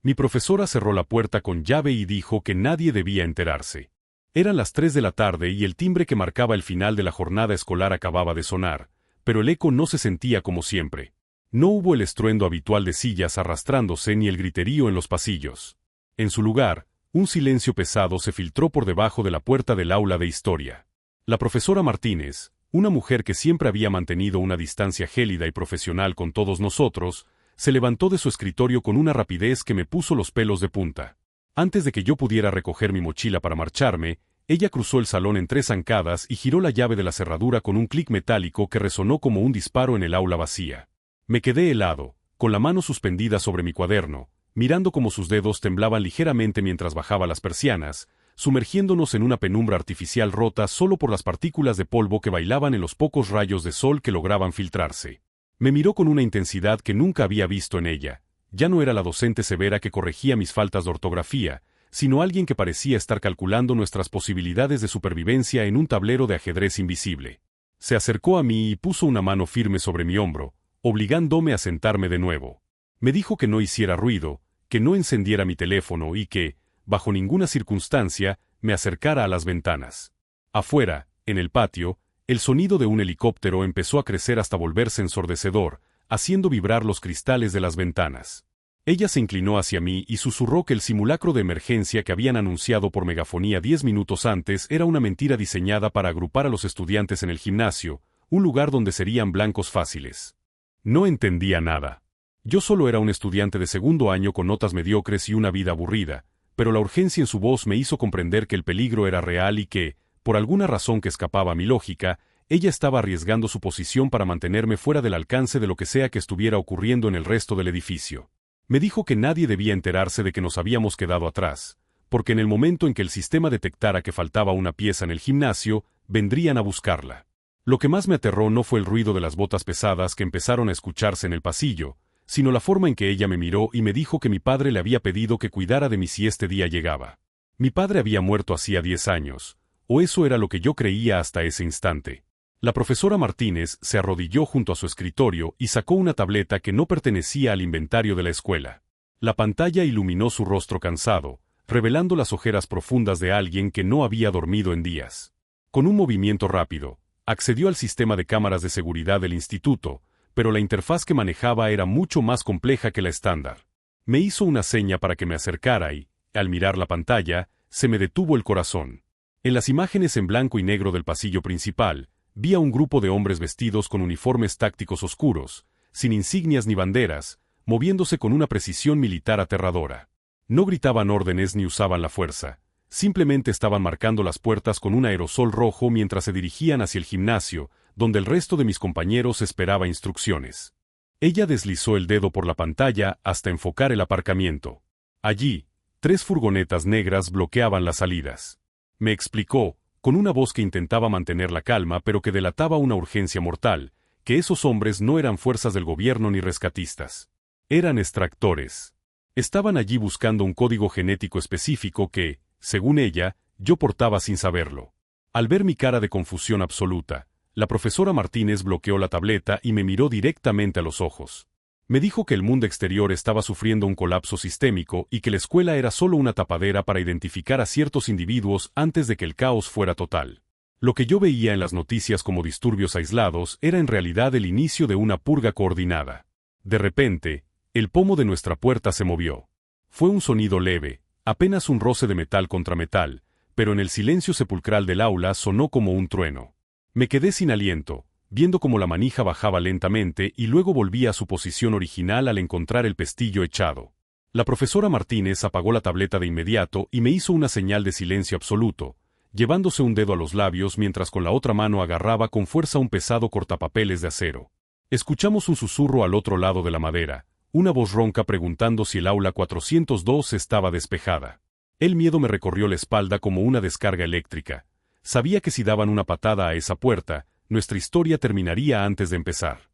Mi profesora cerró la puerta con llave y dijo que nadie debía enterarse. Eran las 3 de la tarde y el timbre que marcaba el final de la jornada escolar acababa de sonar, pero el eco no se sentía como siempre. No hubo el estruendo habitual de sillas arrastrándose ni el griterío en los pasillos. En su lugar, un silencio pesado se filtró por debajo de la puerta del aula de historia. La profesora Martínez, una mujer que siempre había mantenido una distancia gélida y profesional con todos nosotros, se levantó de su escritorio con una rapidez que me puso los pelos de punta. Antes de que yo pudiera recoger mi mochila para marcharme, ella cruzó el salón en 3 zancadas y giró la llave de la cerradura con un clic metálico que resonó como un disparo en el aula vacía. Me quedé helado, con la mano suspendida sobre mi cuaderno, mirando cómo sus dedos temblaban ligeramente mientras bajaba las persianas, sumergiéndonos en una penumbra artificial rota solo por las partículas de polvo que bailaban en los pocos rayos de sol que lograban filtrarse. Me miró con una intensidad que nunca había visto en ella. Ya no era la docente severa que corregía mis faltas de ortografía, sino alguien que parecía estar calculando nuestras posibilidades de supervivencia en un tablero de ajedrez invisible. Se acercó a mí y puso una mano firme sobre mi hombro, obligándome a sentarme de nuevo. Me dijo que no hiciera ruido, que no encendiera mi teléfono y que, bajo ninguna circunstancia, me acercara a las ventanas. Afuera, en el patio, el sonido de un helicóptero empezó a crecer hasta volverse ensordecedor, haciendo vibrar los cristales de las ventanas. Ella se inclinó hacia mí y susurró que el simulacro de emergencia que habían anunciado por megafonía 10 minutos antes era una mentira diseñada para agrupar a los estudiantes en el gimnasio, un lugar donde serían blancos fáciles. No entendía nada. Yo solo era un estudiante de segundo año con notas mediocres y una vida aburrida, pero la urgencia en su voz me hizo comprender que el peligro era real y que, por alguna razón que escapaba a mi lógica, ella estaba arriesgando su posición para mantenerme fuera del alcance de lo que sea que estuviera ocurriendo en el resto del edificio. Me dijo que nadie debía enterarse de que nos habíamos quedado atrás, porque en el momento en que el sistema detectara que faltaba una pieza en el gimnasio, vendrían a buscarla. Lo que más me aterró no fue el ruido de las botas pesadas que empezaron a escucharse en el pasillo, sino la forma en que ella me miró y me dijo que mi padre le había pedido que cuidara de mí si este día llegaba. Mi padre había muerto hacía 10 años, o eso era lo que yo creía hasta ese instante. La profesora Martínez se arrodilló junto a su escritorio y sacó una tableta que no pertenecía al inventario de la escuela. La pantalla iluminó su rostro cansado, revelando las ojeras profundas de alguien que no había dormido en días. Con un movimiento rápido, accedió al sistema de cámaras de seguridad del instituto, pero la interfaz que manejaba era mucho más compleja que la estándar. Me hizo una seña para que me acercara y, al mirar la pantalla, se me detuvo el corazón. En las imágenes en blanco y negro del pasillo principal, vi a un grupo de hombres vestidos con uniformes tácticos oscuros, sin insignias ni banderas, moviéndose con una precisión militar aterradora. No gritaban órdenes ni usaban la fuerza, simplemente estaban marcando las puertas con un aerosol rojo mientras se dirigían hacia el gimnasio, donde el resto de mis compañeros esperaba instrucciones. Ella deslizó el dedo por la pantalla hasta enfocar el aparcamiento. Allí, 3 furgonetas negras bloqueaban las salidas. Me explicó, con una voz que intentaba mantener la calma pero que delataba una urgencia mortal, que esos hombres no eran fuerzas del gobierno ni rescatistas. Eran extractores. Estaban allí buscando un código genético específico que, según ella, yo portaba sin saberlo. Al ver mi cara de confusión absoluta, la profesora Martínez bloqueó la tableta y me miró directamente a los ojos. Me dijo que el mundo exterior estaba sufriendo un colapso sistémico y que la escuela era solo una tapadera para identificar a ciertos individuos antes de que el caos fuera total. Lo que yo veía en las noticias como disturbios aislados era en realidad el inicio de una purga coordinada. De repente, el pomo de nuestra puerta se movió. Fue un sonido leve, apenas un roce de metal contra metal, pero en el silencio sepulcral del aula sonó como un trueno. Me quedé sin aliento, viendo cómo la manija bajaba lentamente y luego volvía a su posición original al encontrar el pestillo echado. La profesora Martínez apagó la tableta de inmediato y me hizo una señal de silencio absoluto, llevándose un dedo a los labios mientras con la otra mano agarraba con fuerza un pesado cortapapeles de acero. Escuchamos un susurro al otro lado de la madera, una voz ronca preguntando si el aula 402 estaba despejada. El miedo me recorrió la espalda como una descarga eléctrica. Sabía que si daban una patada a esa puerta, nuestra historia terminaría antes de empezar.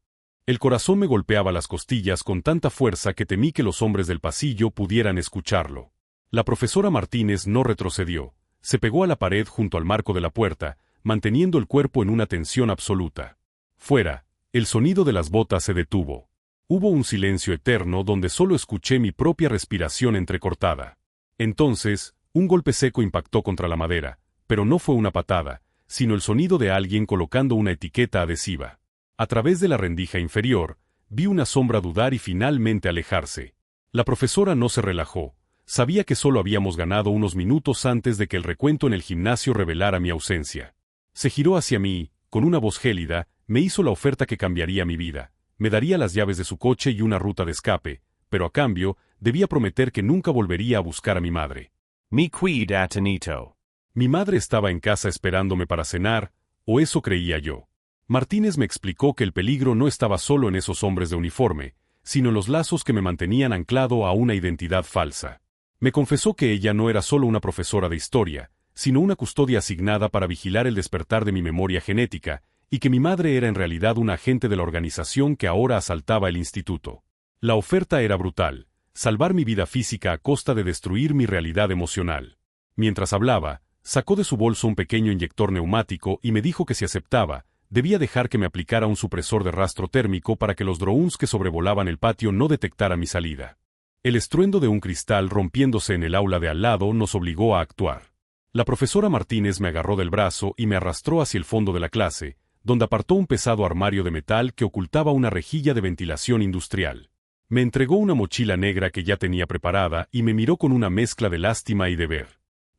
El corazón me golpeaba las costillas con tanta fuerza que temí que los hombres del pasillo pudieran escucharlo. La profesora Martínez no retrocedió, se pegó a la pared junto al marco de la puerta, manteniendo el cuerpo en una tensión absoluta. Fuera, el sonido de las botas se detuvo. Hubo un silencio eterno donde solo escuché mi propia respiración entrecortada. Entonces, un golpe seco impactó contra la madera, pero no fue una patada, sino el sonido de alguien colocando una etiqueta adhesiva. A través de la rendija inferior, vi una sombra dudar y finalmente alejarse. La profesora no se relajó. Sabía que solo habíamos ganado unos minutos antes de que el recuento en el gimnasio revelara mi ausencia. Se giró hacia mí, con una voz gélida, me hizo la oferta que cambiaría mi vida. Me daría las llaves de su coche y una ruta de escape, pero a cambio, debía prometer que nunca volvería a buscar a mi madre. Mi cuida Tanito. Mi madre estaba en casa esperándome para cenar, o eso creía yo. Martínez me explicó que el peligro no estaba solo en esos hombres de uniforme, sino en los lazos que me mantenían anclado a una identidad falsa. Me confesó que ella no era solo una profesora de historia, sino una custodia asignada para vigilar el despertar de mi memoria genética, y que mi madre era en realidad un agente de la organización que ahora asaltaba el instituto. La oferta era brutal: salvar mi vida física a costa de destruir mi realidad emocional. Mientras hablaba, sacó de su bolso un pequeño inyector neumático y me dijo que si aceptaba, debía dejar que me aplicara un supresor de rastro térmico para que los drones que sobrevolaban el patio no detectaran mi salida. El estruendo de un cristal rompiéndose en el aula de al lado nos obligó a actuar. La profesora Martínez me agarró del brazo y me arrastró hacia el fondo de la clase, donde apartó un pesado armario de metal que ocultaba una rejilla de ventilación industrial. Me entregó una mochila negra que ya tenía preparada y me miró con una mezcla de lástima y deber.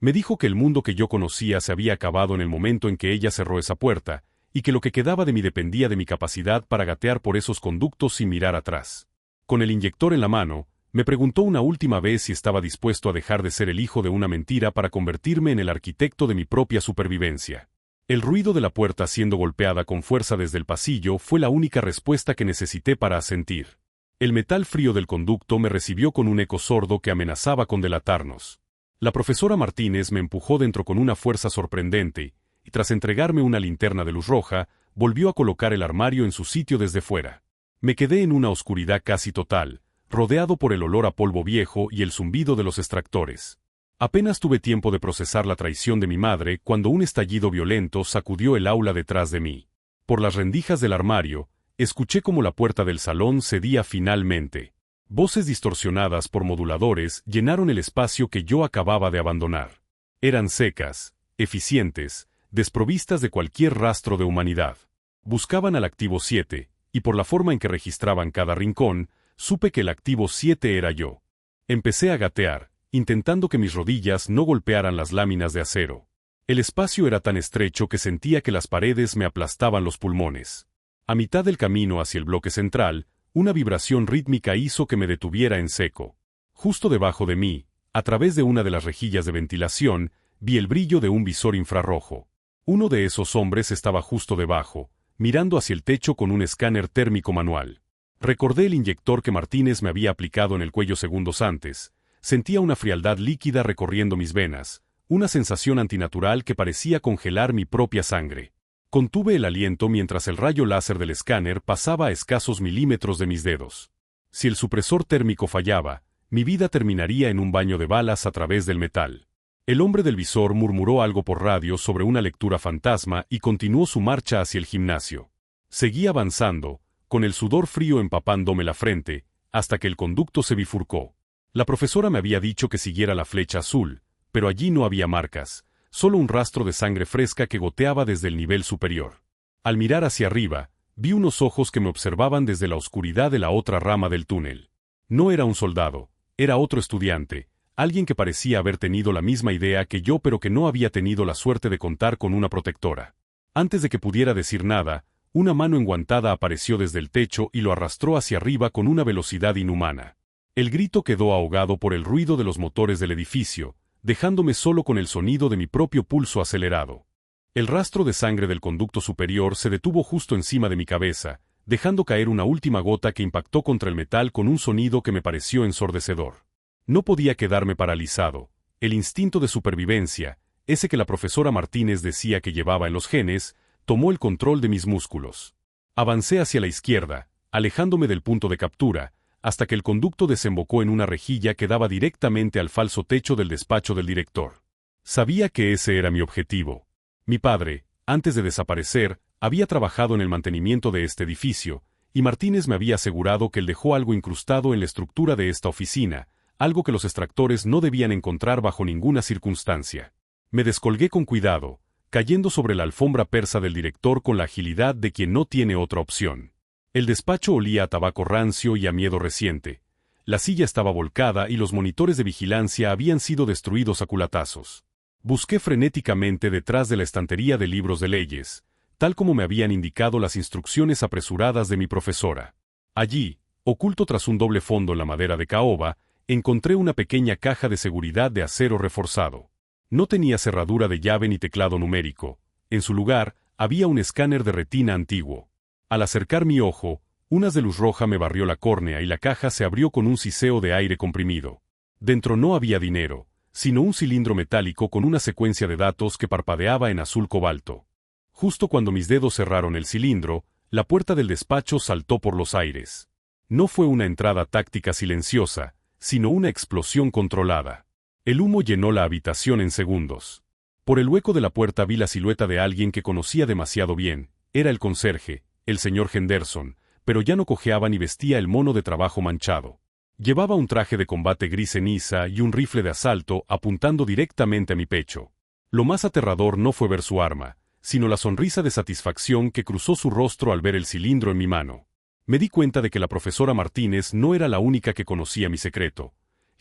Me dijo que el mundo que yo conocía se había acabado en el momento en que ella cerró esa puerta, y que lo que quedaba de mí dependía de mi capacidad para gatear por esos conductos sin mirar atrás. Con el inyector en la mano, me preguntó una última vez si estaba dispuesto a dejar de ser el hijo de una mentira para convertirme en el arquitecto de mi propia supervivencia. El ruido de la puerta siendo golpeada con fuerza desde el pasillo fue la única respuesta que necesité para asentir. El metal frío del conducto me recibió con un eco sordo que amenazaba con delatarnos. La profesora Martínez me empujó dentro con una fuerza sorprendente, y tras entregarme una linterna de luz roja, volvió a colocar el armario en su sitio desde fuera. Me quedé en una oscuridad casi total, rodeado por el olor a polvo viejo y el zumbido de los extractores. Apenas tuve tiempo de procesar la traición de mi madre cuando un estallido violento sacudió el aula detrás de mí. Por las rendijas del armario, escuché cómo la puerta del salón cedía finalmente. Voces distorsionadas por moduladores llenaron el espacio que yo acababa de abandonar. Eran secas, eficientes, desprovistas de cualquier rastro de humanidad. Buscaban al activo 7, y por la forma en que registraban cada rincón, supe que el activo 7 era yo. Empecé a gatear, intentando que mis rodillas no golpearan las láminas de acero. El espacio era tan estrecho que sentía que las paredes me aplastaban los pulmones. A mitad del camino hacia el bloque central, una vibración rítmica hizo que me detuviera en seco. Justo debajo de mí, a través de una de las rejillas de ventilación, vi el brillo de un visor infrarrojo. Uno de esos hombres estaba justo debajo, mirando hacia el techo con un escáner térmico manual. Recordé el inyector que Martínez me había aplicado en el cuello segundos antes. Sentía una frialdad líquida recorriendo mis venas, una sensación antinatural que parecía congelar mi propia sangre. Contuve el aliento mientras el rayo láser del escáner pasaba a escasos milímetros de mis dedos. Si el supresor térmico fallaba, mi vida terminaría en un baño de balas a través del metal. El hombre del visor murmuró algo por radio sobre una lectura fantasma y continuó su marcha hacia el gimnasio. Seguí avanzando, con el sudor frío empapándome la frente, hasta que el conducto se bifurcó. La profesora me había dicho que siguiera la flecha azul, pero allí no había marcas, solo un rastro de sangre fresca que goteaba desde el nivel superior. Al mirar hacia arriba, vi unos ojos que me observaban desde la oscuridad de la otra rama del túnel. No era un soldado, era otro estudiante, alguien que parecía haber tenido la misma idea que yo pero que no había tenido la suerte de contar con una protectora. Antes de que pudiera decir nada, una mano enguantada apareció desde el techo y lo arrastró hacia arriba con una velocidad inhumana. El grito quedó ahogado por el ruido de los motores del edificio, dejándome solo con el sonido de mi propio pulso acelerado. El rastro de sangre del conducto superior se detuvo justo encima de mi cabeza, dejando caer una última gota que impactó contra el metal con un sonido que me pareció ensordecedor. No podía quedarme paralizado. El instinto de supervivencia, ese que la profesora Martínez decía que llevaba en los genes, tomó el control de mis músculos. Avancé hacia la izquierda, alejándome del punto de captura, hasta que el conducto desembocó en una rejilla que daba directamente al falso techo del despacho del director. Sabía que ese era mi objetivo. Mi padre, antes de desaparecer, había trabajado en el mantenimiento de este edificio, y Martínez me había asegurado que él dejó algo incrustado en la estructura de esta oficina, algo que los extractores no debían encontrar bajo ninguna circunstancia. Me descolgué con cuidado, cayendo sobre la alfombra persa del director con la agilidad de quien no tiene otra opción. El despacho olía a tabaco rancio y a miedo reciente. La silla estaba volcada y los monitores de vigilancia habían sido destruidos a culatazos. Busqué frenéticamente detrás de la estantería de libros de leyes, tal como me habían indicado las instrucciones apresuradas de mi profesora. Allí, oculto tras un doble fondo en la madera de caoba, encontré una pequeña caja de seguridad de acero reforzado. No tenía cerradura de llave ni teclado numérico. En su lugar, había un escáner de retina antiguo. Al acercar mi ojo, un haz de luz roja me barrió la córnea y la caja se abrió con un siseo de aire comprimido. Dentro no había dinero, sino un cilindro metálico con una secuencia de datos que parpadeaba en azul cobalto. Justo cuando mis dedos cerraron el cilindro, la puerta del despacho saltó por los aires. No fue una entrada táctica silenciosa, sino una explosión controlada. El humo llenó la habitación en segundos. Por el hueco de la puerta vi la silueta de alguien que conocía demasiado bien. Era el conserje, el señor Henderson, pero ya no cojeaba ni vestía el mono de trabajo manchado. Llevaba un traje de combate gris ceniza y un rifle de asalto apuntando directamente a mi pecho. Lo más aterrador no fue ver su arma, sino la sonrisa de satisfacción que cruzó su rostro al ver el cilindro en mi mano. Me di cuenta de que la profesora Martínez no era la única que conocía mi secreto.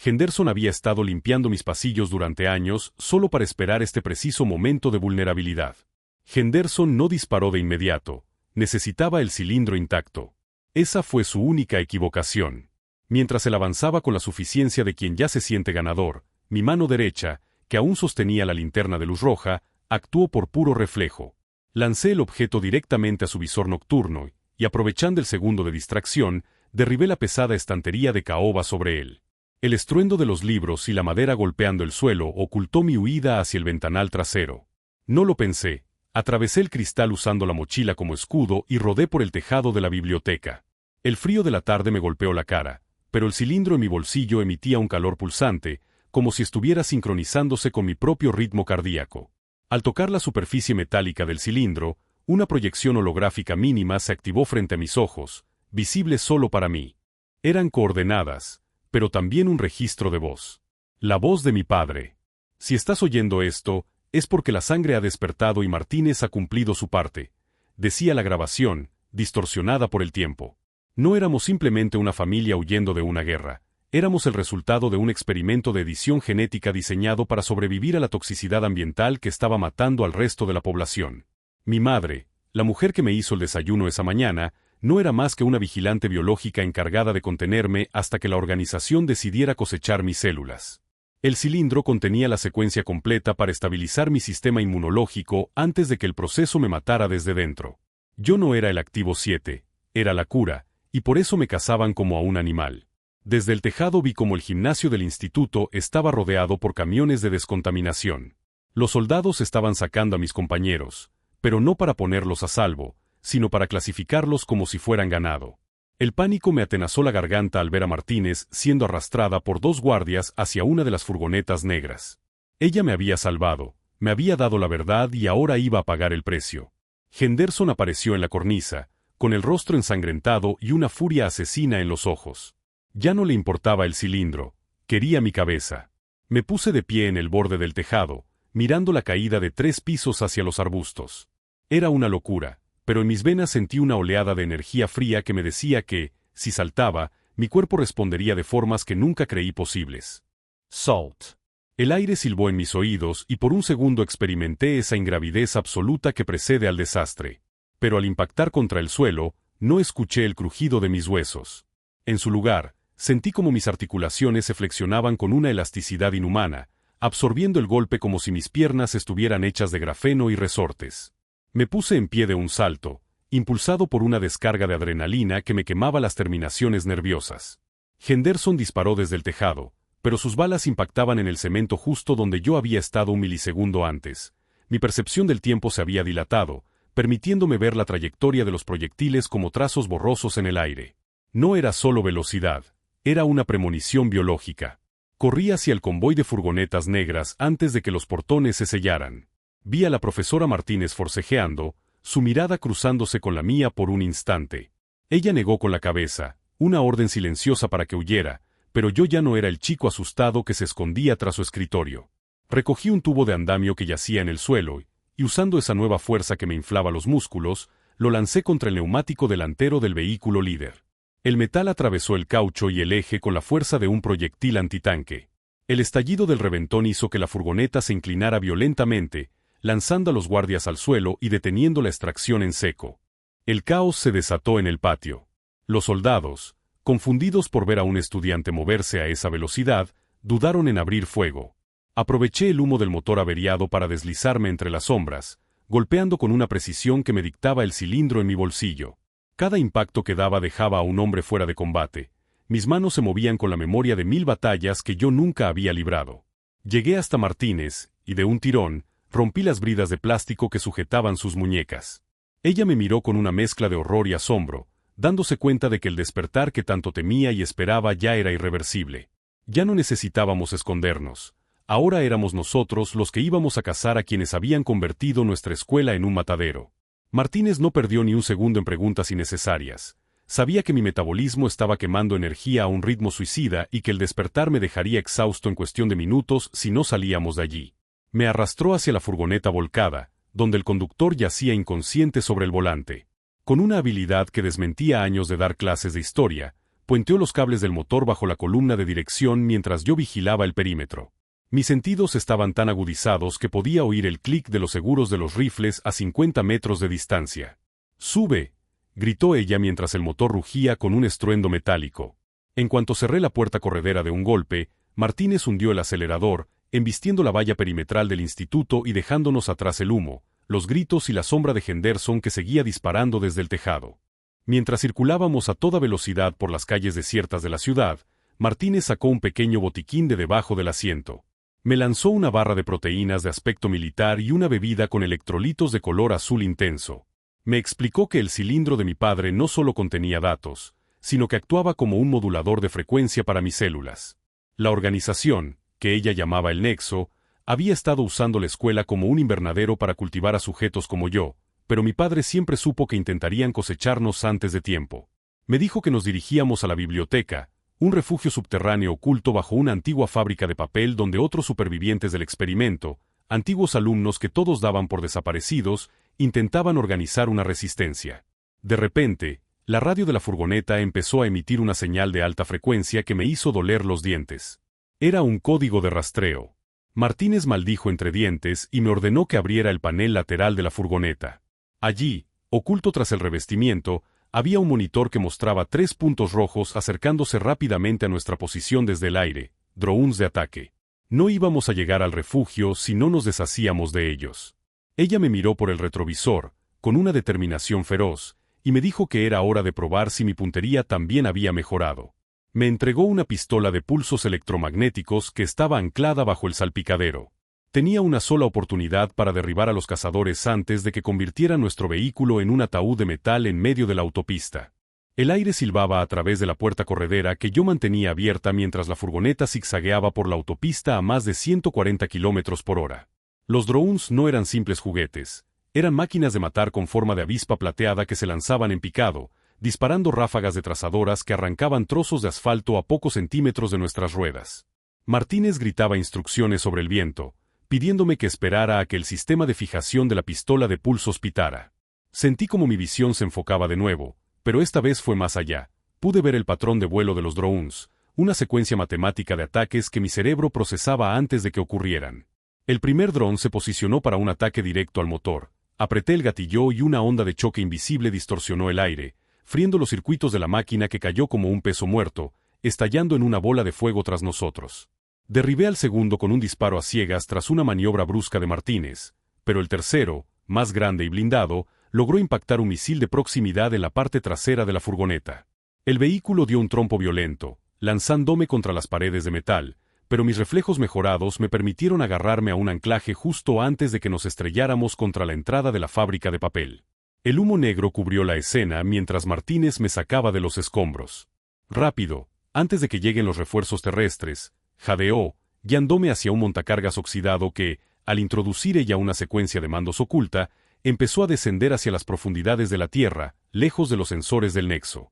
Henderson había estado limpiando mis pasillos durante años solo para esperar este preciso momento de vulnerabilidad. Henderson no disparó de inmediato. Necesitaba el cilindro intacto. Esa fue su única equivocación. Mientras él avanzaba con la suficiencia de quien ya se siente ganador, mi mano derecha, que aún sostenía la linterna de luz roja, actuó por puro reflejo. Lancé el objeto directamente a su visor nocturno y, aprovechando el segundo de distracción, derribé la pesada estantería de caoba sobre él. El estruendo de los libros y la madera golpeando el suelo ocultó mi huida hacia el ventanal trasero. No lo pensé. Atravesé el cristal usando la mochila como escudo y rodé por el tejado de la biblioteca. El frío de la tarde me golpeó la cara, pero el cilindro en mi bolsillo emitía un calor pulsante, como si estuviera sincronizándose con mi propio ritmo cardíaco. Al tocar la superficie metálica del cilindro, una proyección holográfica mínima se activó frente a mis ojos, visible solo para mí. Eran coordenadas, pero también un registro de voz. La voz de mi padre. Si estás oyendo esto, es porque la sangre ha despertado y Martínez ha cumplido su parte, decía la grabación, distorsionada por el tiempo. No éramos simplemente una familia huyendo de una guerra, éramos el resultado de un experimento de edición genética diseñado para sobrevivir a la toxicidad ambiental que estaba matando al resto de la población. Mi madre, la mujer que me hizo el desayuno esa mañana, no era más que una vigilante biológica encargada de contenerme hasta que la organización decidiera cosechar mis células. El cilindro contenía la secuencia completa para estabilizar mi sistema inmunológico antes de que el proceso me matara desde dentro. Yo no era el activo 7, era la cura, y por eso me cazaban como a un animal. Desde el tejado vi como el gimnasio del instituto estaba rodeado por camiones de descontaminación. Los soldados estaban sacando a mis compañeros, pero no para ponerlos a salvo, sino para clasificarlos como si fueran ganado. El pánico me atenazó la garganta al ver a Martínez siendo arrastrada por dos guardias hacia una de las furgonetas negras. Ella me había salvado, me había dado la verdad y ahora iba a pagar el precio. Henderson apareció en la cornisa, con el rostro ensangrentado y una furia asesina en los ojos. Ya no le importaba el cilindro, quería mi cabeza. Me puse de pie en el borde del tejado, mirando la caída de 3 pisos hacia los arbustos. Era una locura, pero en mis venas sentí una oleada de energía fría que me decía que, si saltaba, mi cuerpo respondería de formas que nunca creí posibles. Salt. El aire silbó en mis oídos y por un segundo experimenté esa ingravidez absoluta que precede al desastre. Pero al impactar contra el suelo, no escuché el crujido de mis huesos. En su lugar, sentí como mis articulaciones se flexionaban con una elasticidad inhumana, absorbiendo el golpe como si mis piernas estuvieran hechas de grafeno y resortes. Me puse en pie de un salto, impulsado por una descarga de adrenalina que me quemaba las terminaciones nerviosas. Henderson disparó desde el tejado, pero sus balas impactaban en el cemento justo donde yo había estado un milisegundo antes. Mi percepción del tiempo se había dilatado, permitiéndome ver la trayectoria de los proyectiles como trazos borrosos en el aire. No era solo velocidad, era una premonición biológica. Corrí hacia el convoy de furgonetas negras antes de que los portones se sellaran. Vi a la profesora Martínez forcejeando, su mirada cruzándose con la mía por un instante. Ella negó con la cabeza, una orden silenciosa para que huyera, pero yo ya no era el chico asustado que se escondía tras su escritorio. Recogí un tubo de andamio que yacía en el suelo, y usando esa nueva fuerza que me inflaba los músculos, lo lancé contra el neumático delantero del vehículo líder. El metal atravesó el caucho y el eje con la fuerza de un proyectil antitanque. El estallido del reventón hizo que la furgoneta se inclinara violentamente, lanzando a los guardias al suelo y deteniendo la extracción en seco. El caos se desató en el patio. Los soldados, confundidos por ver a un estudiante moverse a esa velocidad, dudaron en abrir fuego. Aproveché el humo del motor averiado para deslizarme entre las sombras, golpeando con una precisión que me dictaba el cilindro en mi bolsillo. Cada impacto que daba dejaba a un hombre fuera de combate. Mis manos se movían con la memoria de 1000 batallas que yo nunca había librado. Llegué hasta Martínez, y de un tirón, rompí las bridas de plástico que sujetaban sus muñecas. Ella me miró con una mezcla de horror y asombro, dándose cuenta de que el despertar que tanto temía y esperaba ya era irreversible. Ya no necesitábamos escondernos. Ahora éramos nosotros los que íbamos a cazar a quienes habían convertido nuestra escuela en un matadero. Martínez no perdió ni un segundo en preguntas innecesarias. Sabía que mi metabolismo estaba quemando energía a un ritmo suicida y que el despertar me dejaría exhausto en cuestión de minutos si no salíamos de allí. Me arrastró hacia la furgoneta volcada, donde el conductor yacía inconsciente sobre el volante. Con una habilidad que desmentía años de dar clases de historia, puenteó los cables del motor bajo la columna de dirección mientras yo vigilaba el perímetro. Mis sentidos estaban tan agudizados que podía oír el clic de los seguros de los rifles a 50 metros de distancia. ¡Sube!, gritó ella mientras el motor rugía con un estruendo metálico. En cuanto cerré la puerta corredera de un golpe, Martínez hundió el acelerador, embistiendo la valla perimetral del instituto y dejándonos atrás el humo, los gritos y la sombra de Henderson que seguía disparando desde el tejado. Mientras circulábamos a toda velocidad por las calles desiertas de la ciudad, Martínez sacó un pequeño botiquín de debajo del asiento. Me lanzó una barra de proteínas de aspecto militar y una bebida con electrolitos de color azul intenso. Me explicó que el cilindro de mi padre no solo contenía datos, sino que actuaba como un modulador de frecuencia para mis células. La organización, que ella llamaba el Nexo, había estado usando la escuela como un invernadero para cultivar a sujetos como yo, pero mi padre siempre supo que intentarían cosecharnos antes de tiempo. Me dijo que nos dirigíamos a la biblioteca, un refugio subterráneo oculto bajo una antigua fábrica de papel donde otros supervivientes del experimento, antiguos alumnos que todos daban por desaparecidos, intentaban organizar una resistencia. De repente, la radio de la furgoneta empezó a emitir una señal de alta frecuencia que me hizo doler los dientes. Era un código de rastreo. Martínez maldijo entre dientes y me ordenó que abriera el panel lateral de la furgoneta. Allí, oculto tras el revestimiento, había un monitor que mostraba 3 puntos rojos acercándose rápidamente a nuestra posición desde el aire, drones de ataque. No íbamos a llegar al refugio si no nos deshacíamos de ellos. Ella me miró por el retrovisor, con una determinación feroz, y me dijo que era hora de probar si mi puntería también había mejorado. Me entregó una pistola de pulsos electromagnéticos que estaba anclada bajo el salpicadero. Tenía una sola oportunidad para derribar a los cazadores antes de que convirtieran nuestro vehículo en un ataúd de metal en medio de la autopista. El aire silbaba a través de la puerta corredera que yo mantenía abierta mientras la furgoneta zigzagueaba por la autopista a más de 140 kilómetros por hora. Los drones no eran simples juguetes, eran máquinas de matar con forma de avispa plateada que se lanzaban en picado, disparando ráfagas de trazadoras que arrancaban trozos de asfalto a pocos centímetros de nuestras ruedas. Martínez gritaba instrucciones sobre el viento, pidiéndome que esperara a que el sistema de fijación de la pistola de pulsos pitara. Sentí como mi visión se enfocaba de nuevo, pero esta vez fue más allá. Pude ver el patrón de vuelo de los drones, una secuencia matemática de ataques que mi cerebro procesaba antes de que ocurrieran. El primer dron se posicionó para un ataque directo al motor. Apreté el gatillo y una onda de choque invisible distorsionó el aire, friendo los circuitos de la máquina que cayó como un peso muerto, estallando en una bola de fuego tras nosotros. Derribé al segundo con un disparo a ciegas tras una maniobra brusca de Martínez, pero el tercero, más grande y blindado, logró impactar un misil de proximidad en la parte trasera de la furgoneta. El vehículo dio un trompo violento, lanzándome contra las paredes de metal, pero mis reflejos mejorados me permitieron agarrarme a un anclaje justo antes de que nos estrelláramos contra la entrada de la fábrica de papel. El humo negro cubrió la escena mientras Martínez me sacaba de los escombros. Rápido, antes de que lleguen los refuerzos terrestres, jadeó, guiándome hacia un montacargas oxidado que, al introducir ella una secuencia de mandos oculta, empezó a descender hacia las profundidades de la Tierra, lejos de los sensores del nexo.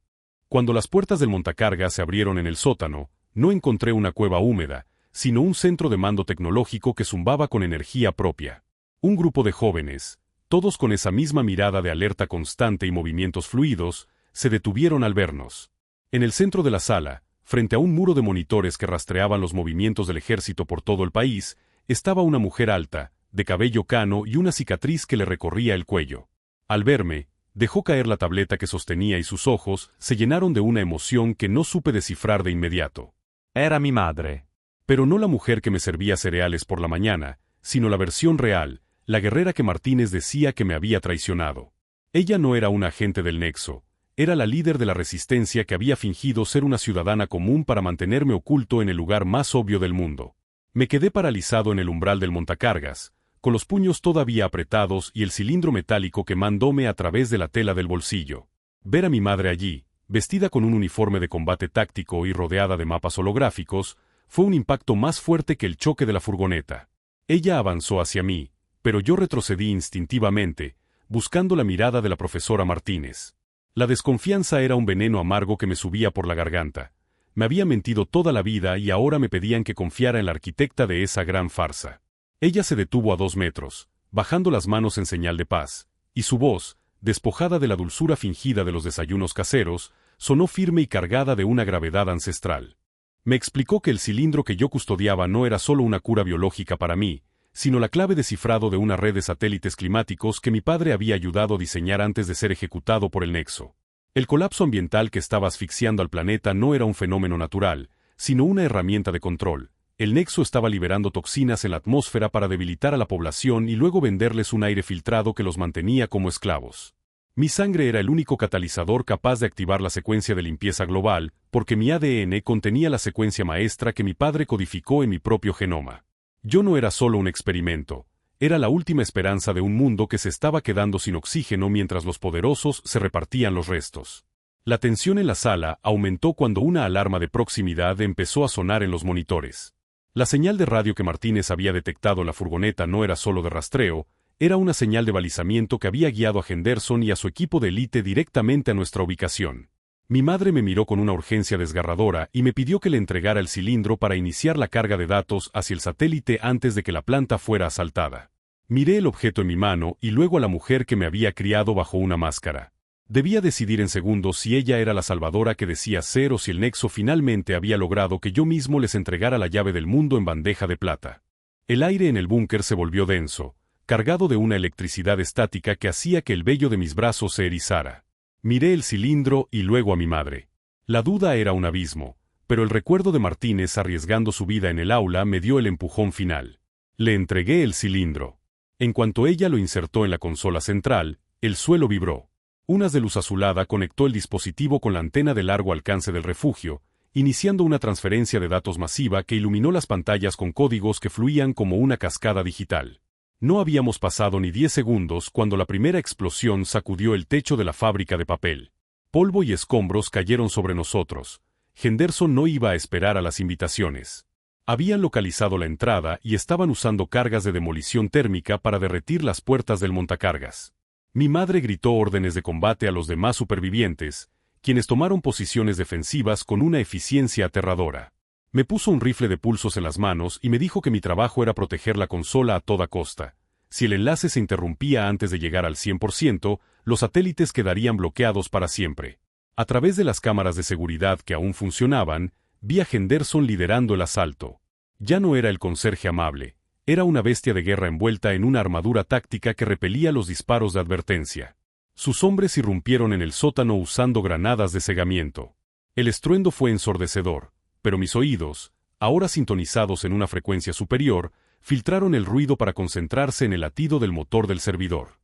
Cuando las puertas del montacargas se abrieron en el sótano, no encontré una cueva húmeda, sino un centro de mando tecnológico que zumbaba con energía propia. Un grupo de jóvenes, todos con esa misma mirada de alerta constante y movimientos fluidos, se detuvieron al vernos. En el centro de la sala, frente a un muro de monitores que rastreaban los movimientos del ejército por todo el país, estaba una mujer alta, de cabello cano y una cicatriz que le recorría el cuello. Al verme, dejó caer la tableta que sostenía y sus ojos se llenaron de una emoción que no supe descifrar de inmediato. Era mi madre. Pero no la mujer que me servía cereales por la mañana, sino la versión real, la guerrera que Martínez decía que me había traicionado. Ella no era una agente del Nexo, era la líder de la resistencia que había fingido ser una ciudadana común para mantenerme oculto en el lugar más obvio del mundo. Me quedé paralizado en el umbral del montacargas, con los puños todavía apretados y el cilindro metálico quemándome a través de la tela del bolsillo. Ver a mi madre allí, vestida con un uniforme de combate táctico y rodeada de mapas holográficos, fue un impacto más fuerte que el choque de la furgoneta. Ella avanzó hacia mí, pero yo retrocedí instintivamente, buscando la mirada de la profesora Martínez. La desconfianza era un veneno amargo que me subía por la garganta. Me había mentido toda la vida y ahora me pedían que confiara en la arquitecta de esa gran farsa. Ella se detuvo a 2 metros, bajando las manos en señal de paz, y su voz, despojada de la dulzura fingida de los desayunos caseros, sonó firme y cargada de una gravedad ancestral. Me explicó que el cilindro que yo custodiaba no era solo una cura biológica para mí, sino la clave de cifrado de una red de satélites climáticos que mi padre había ayudado a diseñar antes de ser ejecutado por el Nexo. El colapso ambiental que estaba asfixiando al planeta no era un fenómeno natural, sino una herramienta de control. El Nexo estaba liberando toxinas en la atmósfera para debilitar a la población y luego venderles un aire filtrado que los mantenía como esclavos. Mi sangre era el único catalizador capaz de activar la secuencia de limpieza global, porque mi ADN contenía la secuencia maestra que mi padre codificó en mi propio genoma. Yo no era solo un experimento, era la última esperanza de un mundo que se estaba quedando sin oxígeno mientras los poderosos se repartían los restos. La tensión en la sala aumentó cuando una alarma de proximidad empezó a sonar en los monitores. La señal de radio que Martínez había detectado en la furgoneta no era solo de rastreo, era una señal de balizamiento que había guiado a Henderson y a su equipo de élite directamente a nuestra ubicación. Mi madre me miró con una urgencia desgarradora y me pidió que le entregara el cilindro para iniciar la carga de datos hacia el satélite antes de que la planta fuera asaltada. Miré el objeto en mi mano y luego a la mujer que me había criado bajo una máscara. Debía decidir en segundos si ella era la salvadora que decía ser o si el Nexo finalmente había logrado que yo mismo les entregara la llave del mundo en bandeja de plata. El aire en el búnker se volvió denso, cargado de una electricidad estática que hacía que el vello de mis brazos se erizara. Miré el cilindro y luego a mi madre. La duda era un abismo, pero el recuerdo de Martínez arriesgando su vida en el aula me dio el empujón final. Le entregué el cilindro. En cuanto ella lo insertó en la consola central, el suelo vibró. Un haz de luz azulada conectó el dispositivo con la antena de largo alcance del refugio, iniciando una transferencia de datos masiva que iluminó las pantallas con códigos que fluían como una cascada digital. No habíamos pasado ni 10 segundos cuando la primera explosión sacudió el techo de la fábrica de papel. Polvo y escombros cayeron sobre nosotros. Henderson no iba a esperar a las invitaciones. Habían localizado la entrada y estaban usando cargas de demolición térmica para derretir las puertas del montacargas. Mi madre gritó órdenes de combate a los demás supervivientes, quienes tomaron posiciones defensivas con una eficiencia aterradora. Me puso un rifle de pulsos en las manos y me dijo que mi trabajo era proteger la consola a toda costa. Si el enlace se interrumpía antes de llegar al 100%, los satélites quedarían bloqueados para siempre. A través de las cámaras de seguridad que aún funcionaban, vi a Henderson liderando el asalto. Ya no era el conserje amable. Era una bestia de guerra envuelta en una armadura táctica que repelía los disparos de advertencia. Sus hombres irrumpieron en el sótano usando granadas de cegamiento. El estruendo fue ensordecedor, pero mis oídos, ahora sintonizados en una frecuencia superior, filtraron el ruido para concentrarse en el latido del motor del servidor.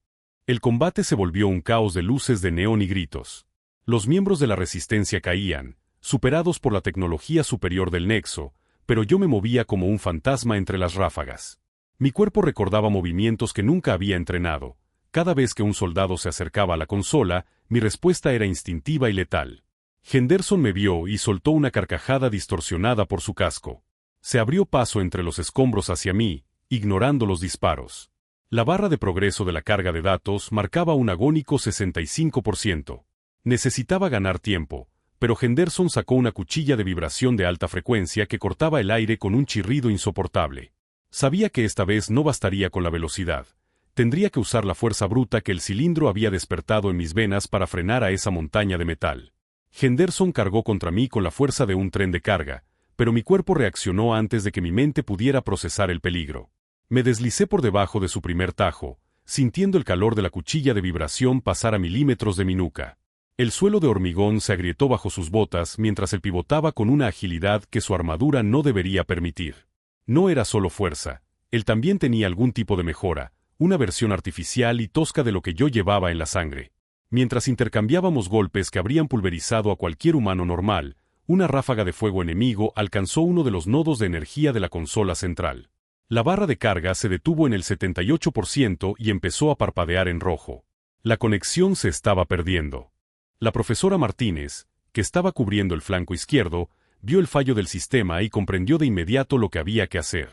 El combate se volvió un caos de luces de neón y gritos. Los miembros de la resistencia caían, superados por la tecnología superior del Nexo, pero yo me movía como un fantasma entre las ráfagas. Mi cuerpo recordaba movimientos que nunca había entrenado. Cada vez que un soldado se acercaba a la consola, mi respuesta era instintiva y letal. Henderson me vio y soltó una carcajada distorsionada por su casco. Se abrió paso entre los escombros hacia mí, ignorando los disparos. La barra de progreso de la carga de datos marcaba un agónico 65%. Necesitaba ganar tiempo, pero Henderson sacó una cuchilla de vibración de alta frecuencia que cortaba el aire con un chirrido insoportable. Sabía que esta vez no bastaría con la velocidad. Tendría que usar la fuerza bruta que el cilindro había despertado en mis venas para frenar a esa montaña de metal. Henderson cargó contra mí con la fuerza de un tren de carga, pero mi cuerpo reaccionó antes de que mi mente pudiera procesar el peligro. Me deslicé por debajo de su primer tajo, sintiendo el calor de la cuchilla de vibración pasar a milímetros de mi nuca. El suelo de hormigón se agrietó bajo sus botas mientras él pivotaba con una agilidad que su armadura no debería permitir. No era solo fuerza, él también tenía algún tipo de mejora, una versión artificial y tosca de lo que yo llevaba en la sangre. Mientras intercambiábamos golpes que habrían pulverizado a cualquier humano normal, una ráfaga de fuego enemigo alcanzó uno de los nodos de energía de la consola central. La barra de carga se detuvo en el 78% y empezó a parpadear en rojo. La conexión se estaba perdiendo. La profesora Martínez, que estaba cubriendo el flanco izquierdo, vio el fallo del sistema y comprendió de inmediato lo que había que hacer.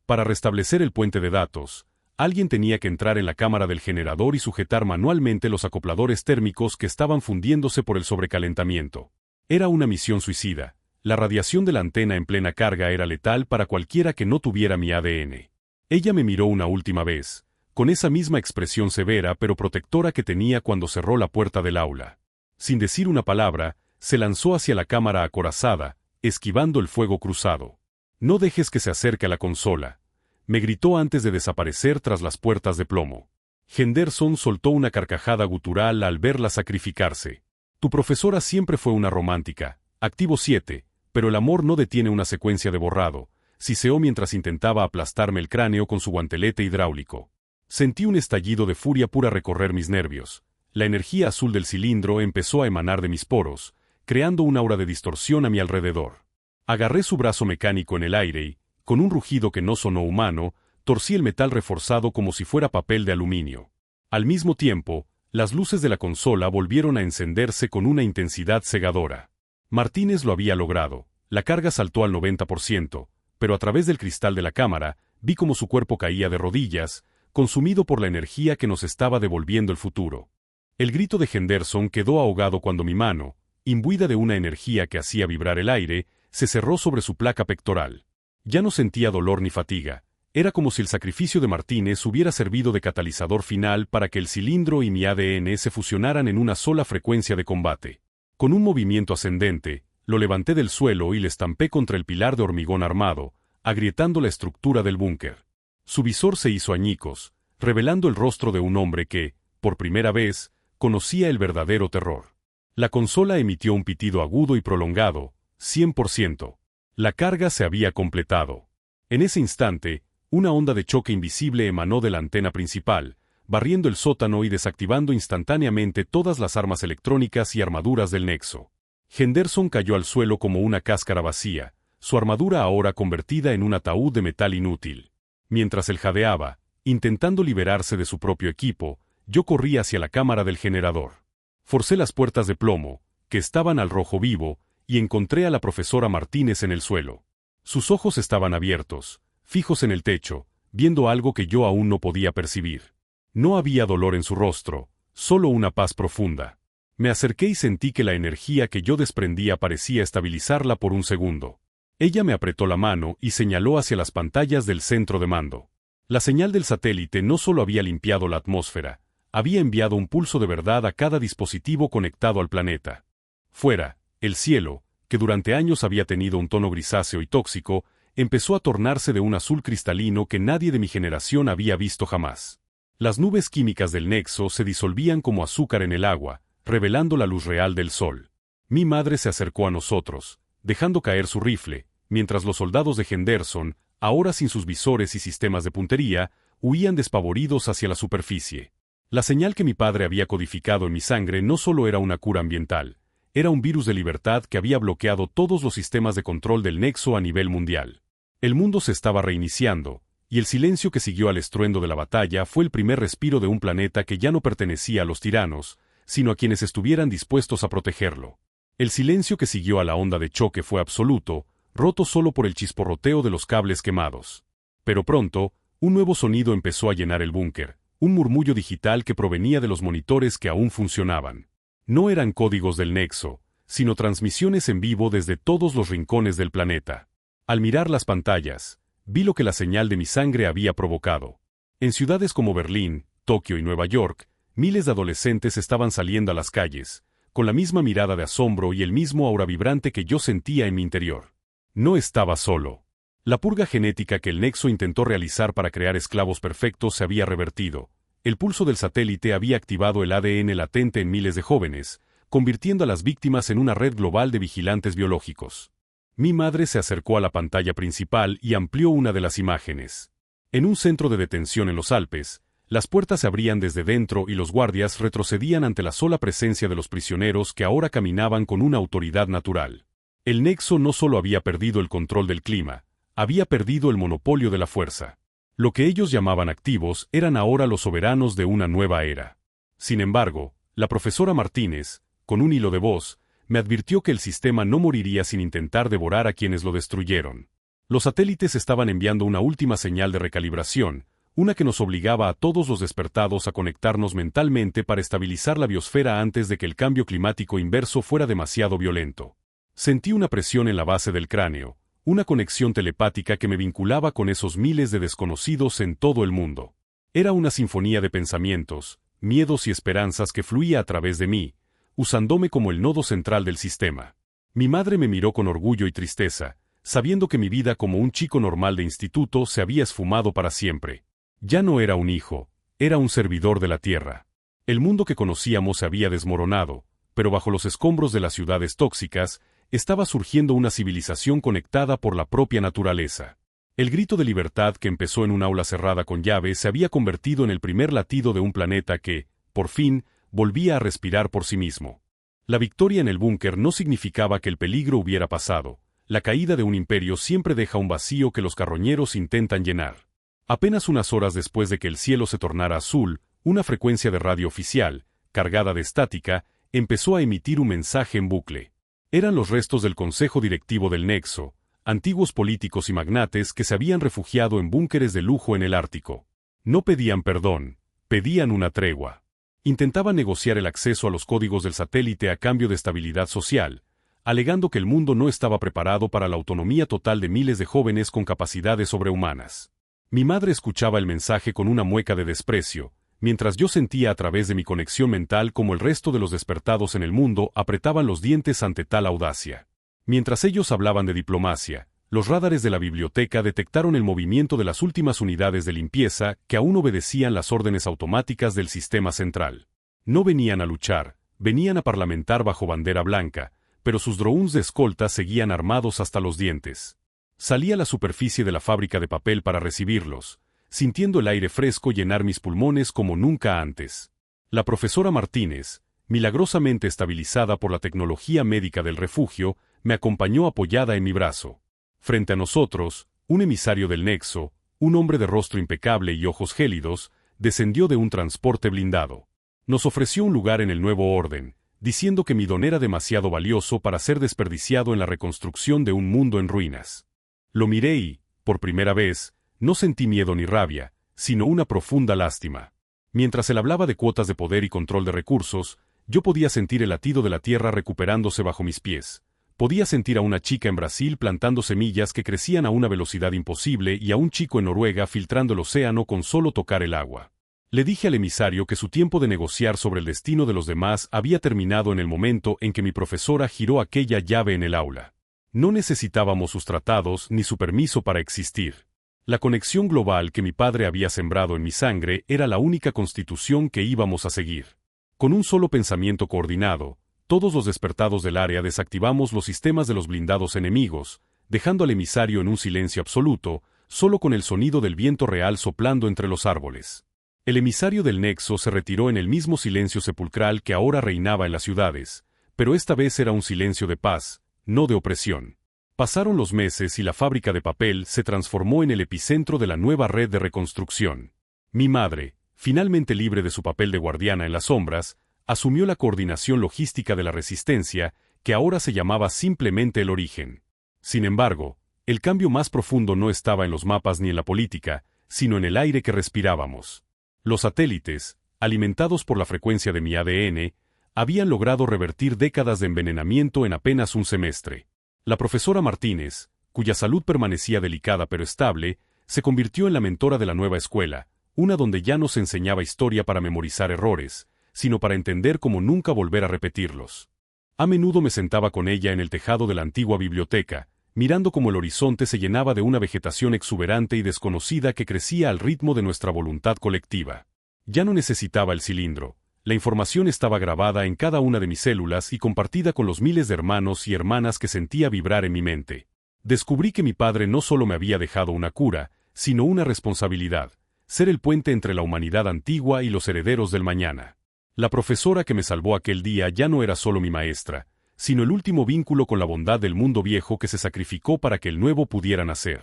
Para restablecer el puente de datos, alguien tenía que entrar en la cámara del generador y sujetar manualmente los acopladores térmicos que estaban fundiéndose por el sobrecalentamiento. Era una misión suicida. La radiación de la antena en plena carga era letal para cualquiera que no tuviera mi ADN. Ella me miró una última vez, con esa misma expresión severa pero protectora que tenía cuando cerró la puerta del aula. Sin decir una palabra, se lanzó hacia la cámara acorazada, esquivando el fuego cruzado. «No dejes que se acerque a la consola», me gritó antes de desaparecer tras las puertas de plomo. Henderson soltó una carcajada gutural al verla sacrificarse. «Tu profesora siempre fue una romántica. Activo 7, pero el amor no detiene una secuencia de borrado», siseó mientras intentaba aplastarme el cráneo con su guantelete hidráulico. Sentí un estallido de furia pura recorrer mis nervios. La energía azul del cilindro empezó a emanar de mis poros, creando un aura de distorsión a mi alrededor. Agarré su brazo mecánico en el aire y, con un rugido que no sonó humano, torcí el metal reforzado como si fuera papel de aluminio. Al mismo tiempo, las luces de la consola volvieron a encenderse con una intensidad cegadora. Martínez lo había logrado. La carga saltó al 90%, pero a través del cristal de la cámara, vi cómo su cuerpo caía de rodillas, consumido por la energía que nos estaba devolviendo el futuro. El grito de Henderson quedó ahogado cuando mi mano, imbuida de una energía que hacía vibrar el aire, se cerró sobre su placa pectoral. Ya no sentía dolor ni fatiga. Era como si el sacrificio de Martínez hubiera servido de catalizador final para que el cilindro y mi ADN se fusionaran en una sola frecuencia de combate. Con un movimiento ascendente, lo levanté del suelo y le estampé contra el pilar de hormigón armado, agrietando la estructura del búnker. Su visor se hizo añicos, revelando el rostro de un hombre que, por primera vez, conocía el verdadero terror. La consola emitió un pitido agudo y prolongado, 100%. La carga se había completado. En ese instante, una onda de choque invisible emanó de la antena principal, barriendo el sótano y desactivando instantáneamente todas las armas electrónicas y armaduras del nexo. Henderson cayó al suelo como una cáscara vacía, su armadura ahora convertida en un ataúd de metal inútil. Mientras él jadeaba, intentando liberarse de su propio equipo, yo corrí hacia la cámara del generador. Forcé las puertas de plomo, que estaban al rojo vivo, y encontré a la profesora Martínez en el suelo. Sus ojos estaban abiertos, fijos en el techo, viendo algo que yo aún no podía percibir. No había dolor en su rostro, solo una paz profunda. Me acerqué y sentí que la energía que yo desprendía parecía estabilizarla por un segundo. Ella me apretó la mano y señaló hacia las pantallas del centro de mando. La señal del satélite no solo había limpiado la atmósfera, había enviado un pulso de verdad a cada dispositivo conectado al planeta. Fuera, el cielo, que durante años había tenido un tono grisáceo y tóxico, empezó a tornarse de un azul cristalino que nadie de mi generación había visto jamás. Las nubes químicas del nexo se disolvían como azúcar en el agua, revelando la luz real del sol. Mi madre se acercó a nosotros, dejando caer su rifle, mientras los soldados de Henderson, ahora sin sus visores y sistemas de puntería, huían despavoridos hacia la superficie. La señal que mi padre había codificado en mi sangre no solo era una cura ambiental, era un virus de libertad que había bloqueado todos los sistemas de control del nexo a nivel mundial. El mundo se estaba reiniciando, y el silencio que siguió al estruendo de la batalla fue el primer respiro de un planeta que ya no pertenecía a los tiranos, sino a quienes estuvieran dispuestos a protegerlo. El silencio que siguió a la onda de choque fue absoluto, roto solo por el chisporroteo de los cables quemados. Pero pronto, Un nuevo sonido empezó a llenar el búnker, un murmullo digital que provenía de los monitores que aún funcionaban. No eran códigos del Nexo, sino transmisiones en vivo desde todos los rincones del planeta. Al mirar las pantallas, vi lo que la señal de mi sangre había provocado. En ciudades como Berlín, Tokio y Nueva York, miles de adolescentes estaban saliendo a las calles, con la misma mirada de asombro y el mismo aura vibrante que yo sentía en mi interior. No estaba solo. La purga genética que el Nexo intentó realizar para crear esclavos perfectos se había revertido. El pulso del satélite había activado el ADN latente en miles de jóvenes, convirtiendo a las víctimas en una red global de vigilantes biológicos. Mi madre se acercó a la pantalla principal y amplió una de las imágenes. En un centro de detención en los Alpes, las puertas se abrían desde dentro y los guardias retrocedían ante la sola presencia de los prisioneros que ahora caminaban con una autoridad natural. El Nexo no solo había perdido el control del clima, había perdido el monopolio de la fuerza. Lo que ellos llamaban activos eran ahora los soberanos de una nueva era. Sin embargo, la profesora Martínez, con un hilo de voz, me advirtió que el sistema no moriría sin intentar devorar a quienes lo destruyeron. Los satélites estaban enviando una última señal de recalibración, una que nos obligaba a todos los despertados a conectarnos mentalmente para estabilizar la biosfera antes de que el cambio climático inverso fuera demasiado violento. Sentí una presión en la base del cráneo, una conexión telepática que me vinculaba con esos miles de desconocidos en todo el mundo. Era una sinfonía de pensamientos, miedos y esperanzas que fluía a través de mí, usándome como el nodo central del sistema. Mi madre me miró con orgullo y tristeza, sabiendo que mi vida como un chico normal de instituto se había esfumado para siempre. Ya no era un hijo, era un servidor de la tierra. El mundo que conocíamos se había desmoronado, pero bajo los escombros de las ciudades tóxicas, estaba surgiendo una civilización conectada por la propia naturaleza. El grito de libertad que empezó en un aula cerrada con llave se había convertido en el primer latido de un planeta que, por fin, volvía a respirar por sí mismo. La victoria en el búnker no significaba que el peligro hubiera pasado. La caída de un imperio siempre deja un vacío que los carroñeros intentan llenar. Apenas unas horas después de que el cielo se tornara azul, una frecuencia de radio oficial, cargada de estática, empezó a emitir un mensaje en bucle. Eran los restos del consejo directivo del Nexo, antiguos políticos y magnates que se habían refugiado en búnkeres de lujo en el Ártico. No pedían perdón, pedían una tregua. Intentaban negociar el acceso a los códigos del satélite a cambio de estabilidad social, alegando que el mundo no estaba preparado para la autonomía total de miles de jóvenes con capacidades sobrehumanas. Mi madre escuchaba el mensaje con una mueca de desprecio, mientras yo sentía a través de mi conexión mental como el resto de los despertados en el mundo apretaban los dientes ante tal audacia. Mientras ellos hablaban de diplomacia, los radares de la biblioteca detectaron el movimiento de las últimas unidades de limpieza que aún obedecían las órdenes automáticas del sistema central. No venían a luchar, venían a parlamentar bajo bandera blanca, pero sus drones de escolta seguían armados hasta los dientes. Salí a la superficie de la fábrica de papel para recibirlos, sintiendo el aire fresco llenar mis pulmones como nunca antes. La profesora Martínez, milagrosamente estabilizada por la tecnología médica del refugio, me acompañó apoyada en mi brazo. Frente a nosotros, un emisario del Nexo, un hombre de rostro impecable y ojos gélidos, descendió de un transporte blindado. Nos ofreció un lugar en el nuevo orden, diciendo que mi don era demasiado valioso para ser desperdiciado en la reconstrucción de un mundo en ruinas. Lo miré y, por primera vez, no sentí miedo ni rabia, sino una profunda lástima. Mientras él hablaba de cuotas de poder y control de recursos, yo podía sentir el latido de la tierra recuperándose bajo mis pies. Podía sentir a una chica en Brasil plantando semillas que crecían a una velocidad imposible y a un chico en Noruega filtrando el océano con solo tocar el agua. Le dije al emisario que su tiempo de negociar sobre el destino de los demás había terminado en el momento en que mi profesora giró aquella llave en el aula. No necesitábamos sus tratados ni su permiso para existir. La conexión global que mi padre había sembrado en mi sangre era la única constitución que íbamos a seguir. Con un solo pensamiento coordinado, todos los despertados del área desactivamos los sistemas de los blindados enemigos, dejando al emisario en un silencio absoluto, solo con el sonido del viento real soplando entre los árboles. El emisario del Nexo se retiró en el mismo silencio sepulcral que ahora reinaba en las ciudades, pero esta vez era un silencio de paz, no de opresión. Pasaron los meses y la fábrica de papel se transformó en el epicentro de la nueva red de reconstrucción. Mi madre, finalmente libre de su papel de guardiana en las sombras, asumió la coordinación logística de la resistencia, que ahora se llamaba simplemente el Origen. Sin embargo, el cambio más profundo no estaba en los mapas ni en la política, sino en el aire que respirábamos. Los satélites, alimentados por la frecuencia de mi ADN, habían logrado revertir décadas de envenenamiento en apenas un semestre. La profesora Martínez, cuya salud permanecía delicada pero estable, se convirtió en la mentora de la nueva escuela, una donde ya no se enseñaba historia para memorizar errores, sino para entender cómo nunca volver a repetirlos. A menudo me sentaba con ella en el tejado de la antigua biblioteca, mirando cómo el horizonte se llenaba de una vegetación exuberante y desconocida que crecía al ritmo de nuestra voluntad colectiva. Ya no necesitaba el cilindro. La información estaba grabada en cada una de mis células y compartida con los miles de hermanos y hermanas que sentía vibrar en mi mente. Descubrí que mi padre no solo me había dejado una cura, sino una responsabilidad: ser el puente entre la humanidad antigua y los herederos del mañana. La profesora que me salvó aquel día ya no era solo mi maestra, sino el último vínculo con la bondad del mundo viejo que se sacrificó para que el nuevo pudiera nacer.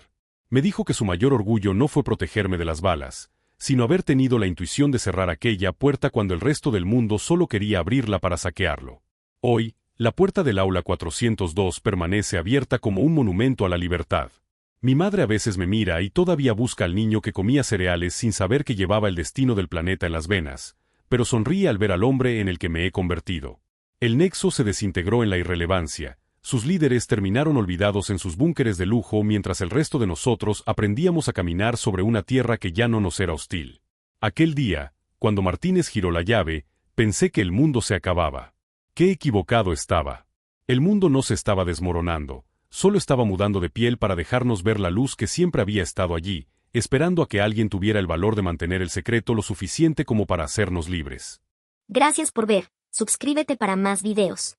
Me dijo que su mayor orgullo no fue protegerme de las balas, sino haber tenido la intuición de cerrar aquella puerta cuando el resto del mundo solo quería abrirla para saquearlo. Hoy, la puerta del aula 402 permanece abierta como un monumento a la libertad. Mi madre a veces me mira y todavía busca al niño que comía cereales sin saber que llevaba el destino del planeta en las venas, pero sonríe al ver al hombre en el que me he convertido. El nexo se desintegró en la irrelevancia. Sus líderes terminaron olvidados en sus búnkeres de lujo mientras el resto de nosotros aprendíamos a caminar sobre una tierra que ya no nos era hostil. Aquel día, cuando Martínez giró la llave, pensé que el mundo se acababa. ¡Qué equivocado estaba! El mundo no se estaba desmoronando, solo estaba mudando de piel para dejarnos ver la luz que siempre había estado allí, esperando a que alguien tuviera el valor de mantener el secreto lo suficiente como para hacernos libres. Gracias por ver. Suscríbete para más videos.